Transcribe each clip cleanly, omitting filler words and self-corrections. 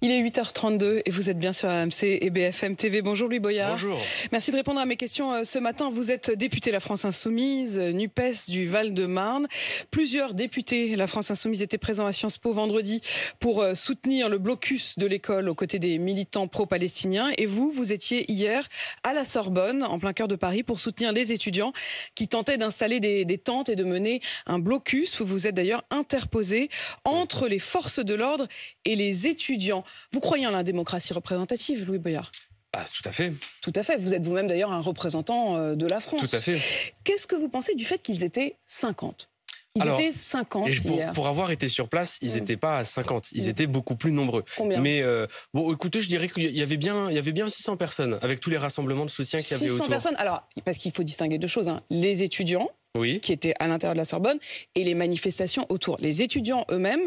Il est 8h32 et vous êtes bien sur AMC et BFM TV. Bonjour Louis Boyard. Bonjour. Merci de répondre à mes questions ce matin. Vous êtes député La France Insoumise, NUPES du Val-de-Marne. Plusieurs députés La France Insoumise étaient présents à Sciences Po vendredi pour soutenir le blocus de l'école aux côtés des militants pro-palestiniens. Et vous étiez hier à la Sorbonne, en plein cœur de Paris, pour soutenir les étudiants qui tentaient d'installer des tentes et de mener un blocus. Vous vous êtes d'ailleurs interposé entre les forces de l'ordre et les étudiants. Vous croyez en la démocratie représentative, Louis Boyard? Ah, tout à fait. Tout à fait. Vous êtes vous-même d'ailleurs un représentant de la France. Tout à fait. Qu'est-ce que vous pensez du fait qu'ils étaient 50 ? Ils étaient 50 hier. Pour avoir été sur place, ils n'étaient pas à 50. Ils étaient beaucoup plus nombreux. Combien? Mais bon, écoutez, je dirais qu'il y avait bien 600 personnes avec tous les rassemblements de soutien qu'il y avait autour. 600 personnes. Alors, parce qu'il faut distinguer deux choses. Les étudiants. Oui. Qui étaient à l'intérieur de la Sorbonne, et les manifestations autour. Les étudiants eux-mêmes,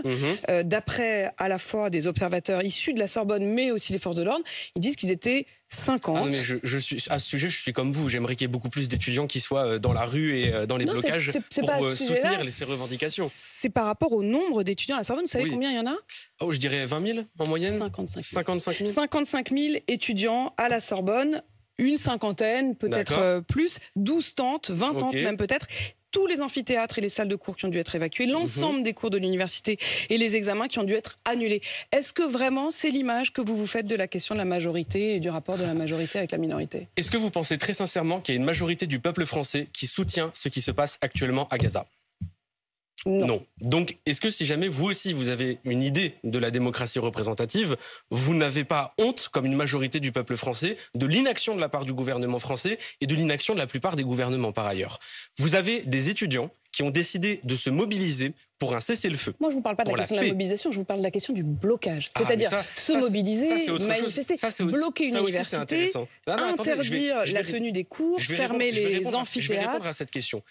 d'après à la fois des observateurs issus de la Sorbonne, mais aussi les forces de l'ordre, ils disent qu'ils étaient 50. Ah non, mais je suis, à ce sujet, je suis comme vous. J'aimerais qu'il y ait beaucoup plus d'étudiants qui soient dans la rue et dans les blocages pour soutenir ces revendications. C'est par rapport au nombre d'étudiants à la Sorbonne. Vous savez combien il y en a? Oh, je dirais 20 000 en moyenne. 55 000. 55 000 étudiants à la Sorbonne. Une cinquantaine, peut-être plus, 12 tentes, 20 tentes même peut-être. Tous les amphithéâtres et les salles de cours qui ont dû être évacués, l'ensemble des cours de l'université et les examens qui ont dû être annulés. Est-ce que vraiment c'est l'image que vous vous faites de la question de la majorité et du rapport de la majorité avec la minorité? Est-ce que vous pensez très sincèrement qu'il y a une majorité du peuple français qui soutient ce qui se passe actuellement à Gaza? Non. Donc, est-ce que si jamais vous aussi vous avez une idée de la démocratie représentative, vous n'avez pas honte, comme une majorité du peuple français, de l'inaction de la part du gouvernement français et de l'inaction de la plupart des gouvernements par ailleurs? Vous avez des étudiants qui ont décidé de se mobiliser pour un cessez-le-feu. Moi, je ne vous parle pas de la question de la mobilisation, je vous parle de la question du blocage. C'est-à-dire se mobiliser, manifester, bloquer une université, interdire la tenue des cours, fermer les amphithéâtres. Je vais répondre à cette question.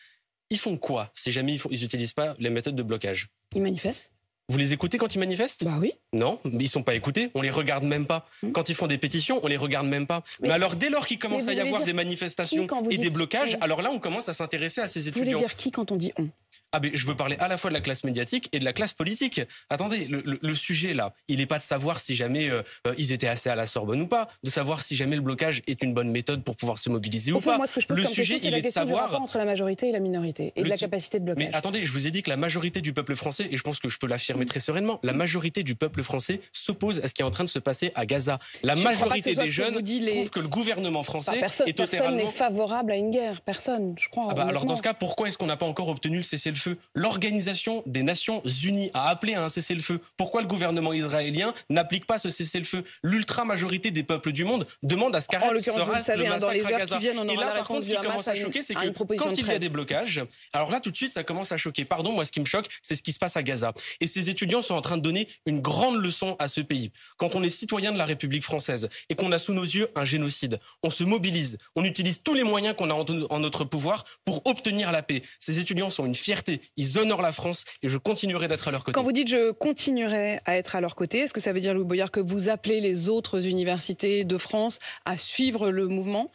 Ils font quoi si jamais ils n'utilisent pas les méthodes de blocage? Ils manifestent. Vous les écoutez quand ils manifestent? Bah oui. Non, ils ne sont pas écoutés, on les regarde même pas. Quand ils font des pétitions, on les regarde même pas. Mais alors dès lors qu'il commence à y avoir des manifestations et des blocages, alors là on commence à s'intéresser à ces étudiants. Vous voulez dire qui quand on dit on? Ah ben, je veux parler à la fois de la classe médiatique et de la classe politique. Attendez, le sujet là, il n'est pas de savoir si jamais ils étaient assez à la Sorbonne ou pas, de savoir si jamais le blocage est une bonne méthode pour pouvoir se mobiliser ou pas. Moi, ce que je pose le comme sujet, question, c'est il est de savoir du rapport entre la majorité et la minorité et de la capacité de blocage. Mais attendez, je vous ai dit que la majorité du peuple français, et je pense que je peux l'affirmer très sereinement, la majorité du peuple français s'oppose à ce qui est en train de se passer à Gaza. La majorité des jeunes trouve que le gouvernement français est totalement... Personne n'est favorable à une guerre, personne, je crois. Alors dans ce cas, pourquoi est-ce qu'on n'a pas encore obtenu le cessez-le-feu? L'Organisation des Nations Unies a appelé à un cessez-le-feu. Pourquoi le gouvernement israélien n'applique pas ce cessez-le-feu? L'ultra-majorité des peuples du monde demande à ce qu'arrête le massacre à Gaza. Et là, par contre, ce qui commence à choquer, c'est que quand il y a des blocages, alors là, tout de suite, ça commence à choquer. Pardon, moi, ce qui me choque, c'est ce qui se passe à Gaza. Et ces étudiants sont en train de donner une grande leçon à ce pays. Quand on est citoyen de la République française et qu'on a sous nos yeux un génocide, on se mobilise, on utilise tous les moyens qu'on a en notre pouvoir pour obtenir la paix. Ces étudiants sont une fierté, ils honorent la France et je continuerai d'être à leur côté. Quand vous dites je continuerai à être à leur côté, est-ce que ça veut dire, Louis Boyard, que vous appelez les autres universités de France à suivre le mouvement?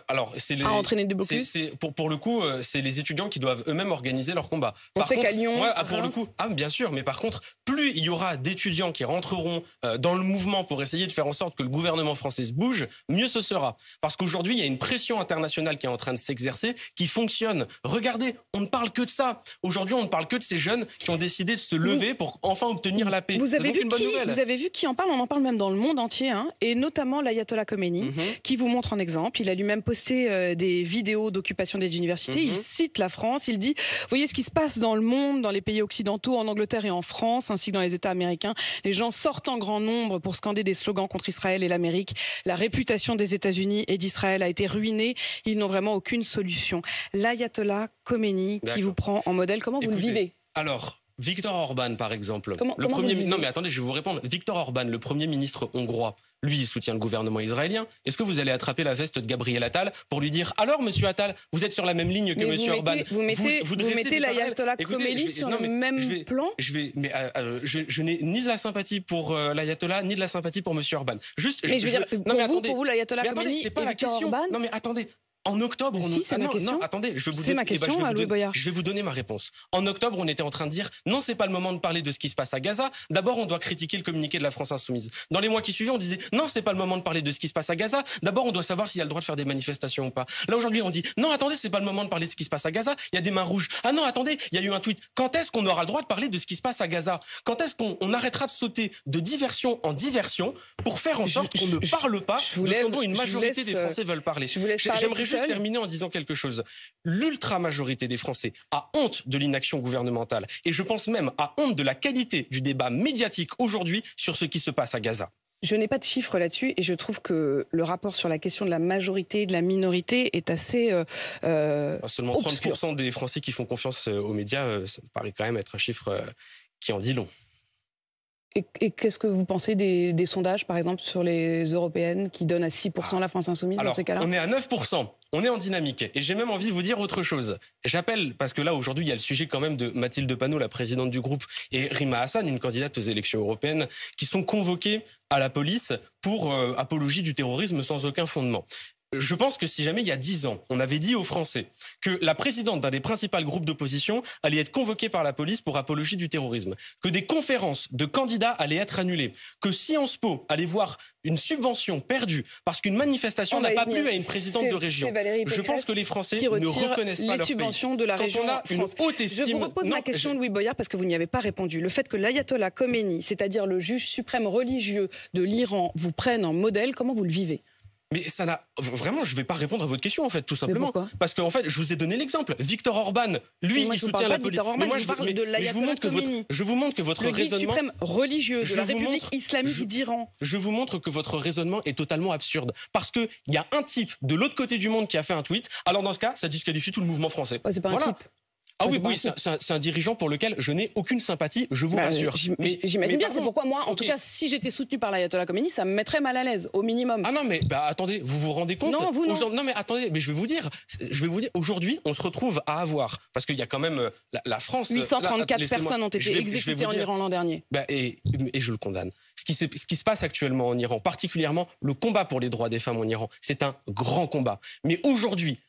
Alors, à entraîner des blocus. Pour le coup, c'est les étudiants qui doivent eux-mêmes organiser leur combat. On sait qu'à Lyon, pour le coup, bien sûr, mais par contre, plus il y aura d'étudiants qui rentreront dans le mouvement pour essayer de faire en sorte que le gouvernement français se bouge, mieux ce sera. Parce qu'aujourd'hui, il y a une pression internationale qui est en train de s'exercer, qui fonctionne. Regardez, on ne parle que de ça. Aujourd'hui, on ne parle que de ces jeunes qui ont décidé de se lever pour enfin obtenir la paix. Vous avez vu qui en parle? On en parle même dans le monde entier, et notamment l'ayatollah Khomeini, qui vous montre en exemple. Il a lui-même posté des vidéos d'occupation des universités. Il cite la France. Il dit, voyez ce qui se passe dans le monde, dans les pays occidentaux, en Angleterre et en France, ainsi que dans les États américains. Les gens sortent en grand nombre pour scander des slogans contre Israël et l'Amérique. La réputation des États-Unis et d'Israël a été ruinée. Ils n'ont vraiment aucune solution. L'ayatollah Khomeini qui vous prend en modèle, comment vous le vivez? Alors, Viktor Orban, par exemple. Non, mais attendez, je vais vous répondre. Viktor Orban, le Premier ministre hongrois, lui, il soutient le gouvernement israélien. Est-ce que vous allez attraper la veste de Gabriel Attal pour lui dire « Alors, monsieur Attal, vous êtes sur la même ligne que monsieur Orban ?» Vous mettez l'ayatollah Khomeini sur le même plan? Je n'ai ni de la sympathie pour l'ayatollah, ni de la sympathie pour monsieur Orban. Pour vous, l'ayatollah Khomeini et Viktor Orban? Non, mais attendez. En octobre, non, attendez, je vais vous c'est ma question, Louis Boyard. Je vais vous donner ma réponse. En octobre, on était en train de dire non, c'est pas le moment de parler de ce qui se passe à Gaza. D'abord, on doit critiquer le communiqué de la France insoumise. Dans les mois qui suivaient, on disait non, c'est pas le moment de parler de ce qui se passe à Gaza. D'abord, on doit savoir s'il y a le droit de faire des manifestations ou pas. Là aujourd'hui, on dit non, attendez, c'est pas le moment de parler de ce qui se passe à Gaza. Il y a des mains rouges. Ah non, attendez, il y a eu un tweet. Quand est-ce qu'on aura le droit de parler de ce qui se passe à Gaza? Quand est-ce qu'on arrêtera de sauter de diversion en diversion pour faire en sorte qu'on ne parle pas de ce dont une majorité des Français veulent parler? J'aimerais juste terminer en disant quelque chose. L'ultra-majorité des Français a honte de l'inaction gouvernementale et je pense même a honte de la qualité du débat médiatique aujourd'hui sur ce qui se passe à Gaza. Je n'ai pas de chiffres là-dessus et je trouve que le rapport sur la question de la majorité et de la minorité est assez seulement 30% des Français qui font confiance aux médias, ça me paraît quand même être un chiffre qui en dit long. Et qu'est-ce que vous pensez des sondages, par exemple, sur les européennes qui donnent à 6% la France insoumise dans ces cas-là? On est à 9%. On est en dynamique. Et j'ai même envie de vous dire autre chose. J'appelle, parce que là, aujourd'hui, il y a le sujet quand même de Mathilde Panot, la présidente du groupe, et Rima Hassan, une candidate aux élections européennes, qui sont convoquées à la police pour apologie du terrorisme sans aucun fondement. Je pense que si jamais il y a 10 ans, on avait dit aux Français que la présidente d'un des principaux groupes d'opposition allait être convoquée par la police pour apologie du terrorisme, que des conférences de candidats allaient être annulées, que Sciences Po allait voir une subvention perdue parce qu'une manifestation n'a pas plu à une présidente de région. Je pense que les Français ne reconnaissent pas leur subventions de la région. Quand on a une haute estime... Je vous repose ma question, Louis Boyard, parce que vous n'y avez pas répondu. Le fait que l'ayatollah Khomeini, c'est-à-dire le juge suprême religieux de l'Iran, vous prenne en modèle, comment vous le vivez? Mais ça n'a vraiment, je vais pas répondre à votre question en fait, tout simplement, parce qu'en fait, je vous ai donné l'exemple. Viktor Orban, lui, il soutient la politique. Mais moi, je vous montre que votre raisonnement, suprême religieux de la République islamique d'Iran. Je vous montre que votre raisonnement est totalement absurde, parce que il y a un type de l'autre côté du monde qui a fait un tweet. Alors dans ce cas, ça disqualifie tout le mouvement français. C'est pas un type. Ah oui, c'est un dirigeant pour lequel je n'ai aucune sympathie, je vous rassure. J'imagine bien, c'est pourquoi moi, en tout cas, si j'étais soutenu par l'ayatollah Khomeini, ça me mettrait mal à l'aise, au minimum. Ah non, mais attendez, vous vous rendez compte? Non, vous non. Non, mais attendez, mais je vais vous dire, aujourd'hui, on se retrouve à avoir, parce qu'il y a quand même la France... 834 personnes ont été exécutées en Iran l'an dernier. Et je le condamne. Ce qui se passe actuellement en Iran, particulièrement le combat pour les droits des femmes en Iran, c'est un grand combat. Mais aujourd'hui,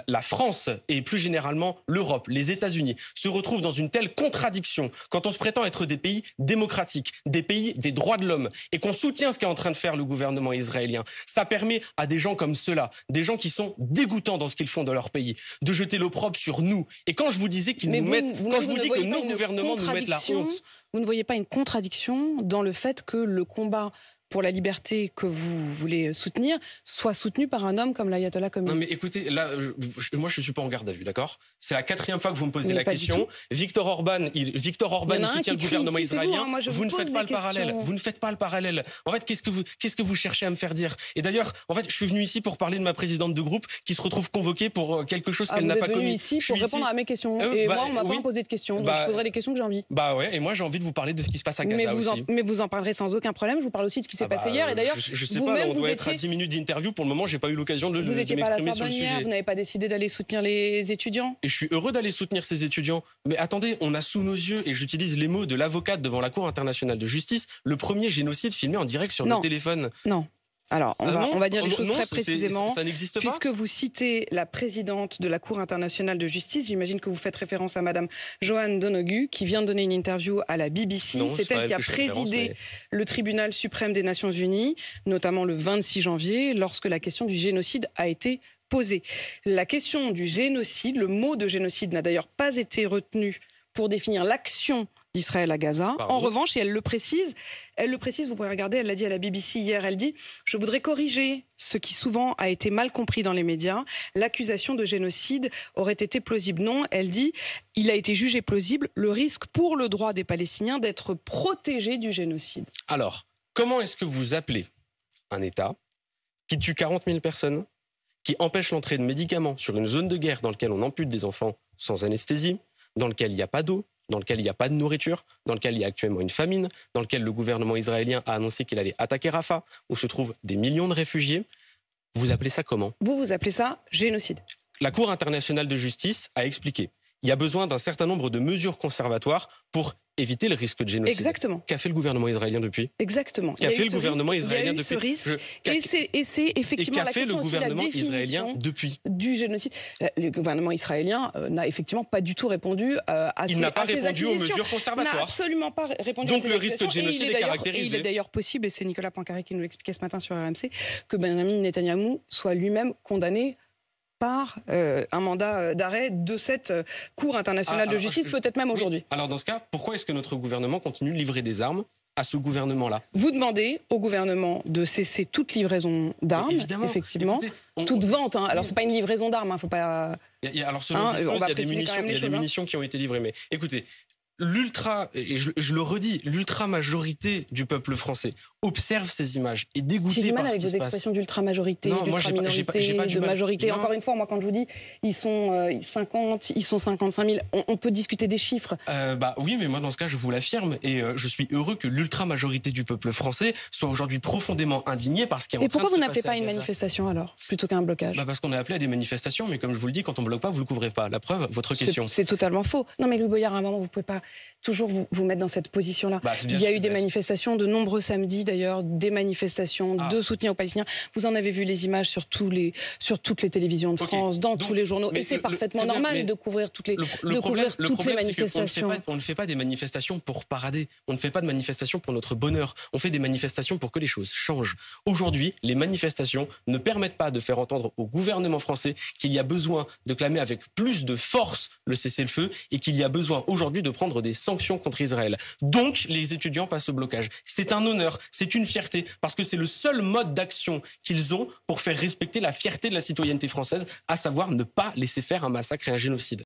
la France et plus généralement l'Europe, les États-Unis se retrouvent dans une telle contradiction quand on se prétend être des pays démocratiques, des pays des droits de l'homme et qu'on soutient ce qu'est en train de faire le gouvernement israélien. Ça permet à des gens comme ceux-là, des gens qui sont dégoûtants dans ce qu'ils font dans leur pays, de jeter l'opprobre sur nous. Et quand je vous disais qu'ils nous mettent, quand je vous dis que nos gouvernements nous mettent la honte, vous ne voyez pas une contradiction dans le fait que le combat pour la liberté que vous voulez soutenir soit soutenu par un homme comme l'ayatollah Khomeini? Non mais écoutez, là, moi je ne suis pas en garde à vue, d'accord? C'est la 4e fois que vous me posez la question. Viktor Orban, il soutient le gouvernement israélien. Vous ne faites pas le parallèle. Vous ne faites pas le parallèle. En fait, qu'est-ce que vous cherchez à me faire dire? Et d'ailleurs, en fait, je suis venu ici pour parler de ma présidente de groupe qui se retrouve convoquée pour quelque chose qu'elle n'a pas commis. Vous êtes venu ici pour répondre à mes questions. Et moi, on m'a pas posé de questions. Donc je poserai les questions que j'ai envie. Bah ouais, et moi j'ai envie de vous parler de ce qui se passe à Gaza aussi. Mais vous en parlerez sans aucun problème. Je vous parle aussi de ce qui s'est passé hier. Et d'ailleurs, je sais pas, on doit être à 10 minutes d'interview. Pour le moment, j'ai pas eu l'occasion de m'exprimer sur le sujet. Vous n'étiez pas à la Sorbonne hier, vous n'avez pas décidé d'aller soutenir les étudiants? Et je suis heureux d'aller soutenir ces étudiants. Mais attendez, on a sous nos yeux, et j'utilise les mots de l'avocate devant la Cour internationale de justice, le premier génocide filmé en direct sur nos téléphones. Non. Alors, on va dire les choses très précisément. Ça n'existe pas. Puisque vous citez la présidente de la Cour internationale de justice, j'imagine que vous faites référence à Madame Joanne Donoghue, qui vient de donner une interview à la BBC. C'est elle qui a présidé le tribunal suprême des Nations Unies, notamment le 26 janvier, lorsque la question du génocide a été posée. La question du génocide, le mot de génocide n'a d'ailleurs pas été retenu pour définir l'action d'Israël à Gaza. En revanche, et elle le précise, vous pourrez regarder, elle l'a dit à la BBC hier, elle dit « Je voudrais corriger ce qui souvent a été mal compris dans les médias. L'accusation de génocide aurait été plausible. » Non, elle dit « Il a été jugé plausible le risque pour le droit des Palestiniens d'être protégés du génocide. » Alors, comment est-ce que vous appelez un État qui tue 40 000 personnes, qui empêche l'entrée de médicaments sur une zone de guerre dans laquelle on ampute des enfants sans anesthésie, dans lequel il n'y a pas d'eau, dans lequel il n'y a pas de nourriture, dans lequel il y a actuellement une famine, dans lequel le gouvernement israélien a annoncé qu'il allait attaquer Rafah, où se trouvent des millions de réfugiés? Vous appelez ça comment? Vous appelez ça génocide. La Cour internationale de justice a expliqué. Il y a besoin d'un certain nombre de mesures conservatoires pour éviter le risque de génocide. Exactement. Qu'a fait le gouvernement israélien depuis? Exactement. Qu'a fait le gouvernement israélien depuis? Et c'est effectivement la question aussi, la définition depuis du génocide. Le gouvernement israélien n'a effectivement pas du tout répondu à ces accusations. Il n'a pas répondu aux mesures conservatoires. Il n'a absolument pas répondu Donc à ces le risque de génocide est caractérisé. Il est d'ailleurs possible, et c'est Nicolas Poincaré qui nous l'expliquait ce matin sur RMC, que Benjamin Netanyahou soit lui-même condamné par un mandat d'arrêt de cette Cour internationale de justice, peut-être même aujourd'hui. Oui. Alors dans ce cas, pourquoi est-ce que notre gouvernement continue de livrer des armes à ce gouvernement-là? Vous demandez au gouvernement de cesser toute livraison d'armes, effectivement, écoutez, toute vente. Hein. Alors, c'est pas une livraison d'armes, faut pas... Alors, selon il y a des munitions qui ont été livrées. Mais écoutez, et je le redis, l'ultra-majorité du peuple français observe ces images et dégoûté par ce qui se passe. J'ai du mal avec vos expressions d'ultra-majorité, d'ultra-minorité, de majorité. Encore une fois, moi, quand je vous dis, ils sont 50, ils sont 55 000, on peut discuter des chiffres. Oui, mais moi, dans ce cas, je vous l'affirme, et je suis heureux que l'ultra-majorité du peuple français soit aujourd'hui profondément indignée par ce qui est en train de se passer. Et pourquoi vous n'appelez pas une manifestation, alors, plutôt qu'un blocage? Parce qu'on a appelé à des manifestations, mais comme je vous le dis, quand on ne bloque pas, vous ne le couvrez pas. La preuve, votre question. C'est totalement faux. Non, mais Louis Boyard, à un moment, vous ne pouvez pas toujours vous mettre dans cette position-là. Il y a eu des manifestations, de nombreux samedis d'ailleurs, des manifestations de soutien aux Palestiniens. Vous en avez vu les images sur toutes les télévisions de France, dans tous les journaux. Et c'est parfaitement normal de couvrir toutes les manifestations. On ne fait pas des manifestations pour parader. On ne fait pas de manifestations pour notre bonheur. On fait des manifestations pour que les choses changent. Aujourd'hui, les manifestations ne permettent pas de faire entendre au gouvernement français qu'il y a besoin de clamer avec plus de force le cessez-le-feu et qu'il y a besoin aujourd'hui de prendre des sanctions contre Israël. Donc, les étudiants passent au blocage. C'est un honneur, c'est une fierté, parce que c'est le seul mode d'action qu'ils ont pour faire respecter la fierté de la citoyenneté française, à savoir ne pas laisser faire un massacre et un génocide.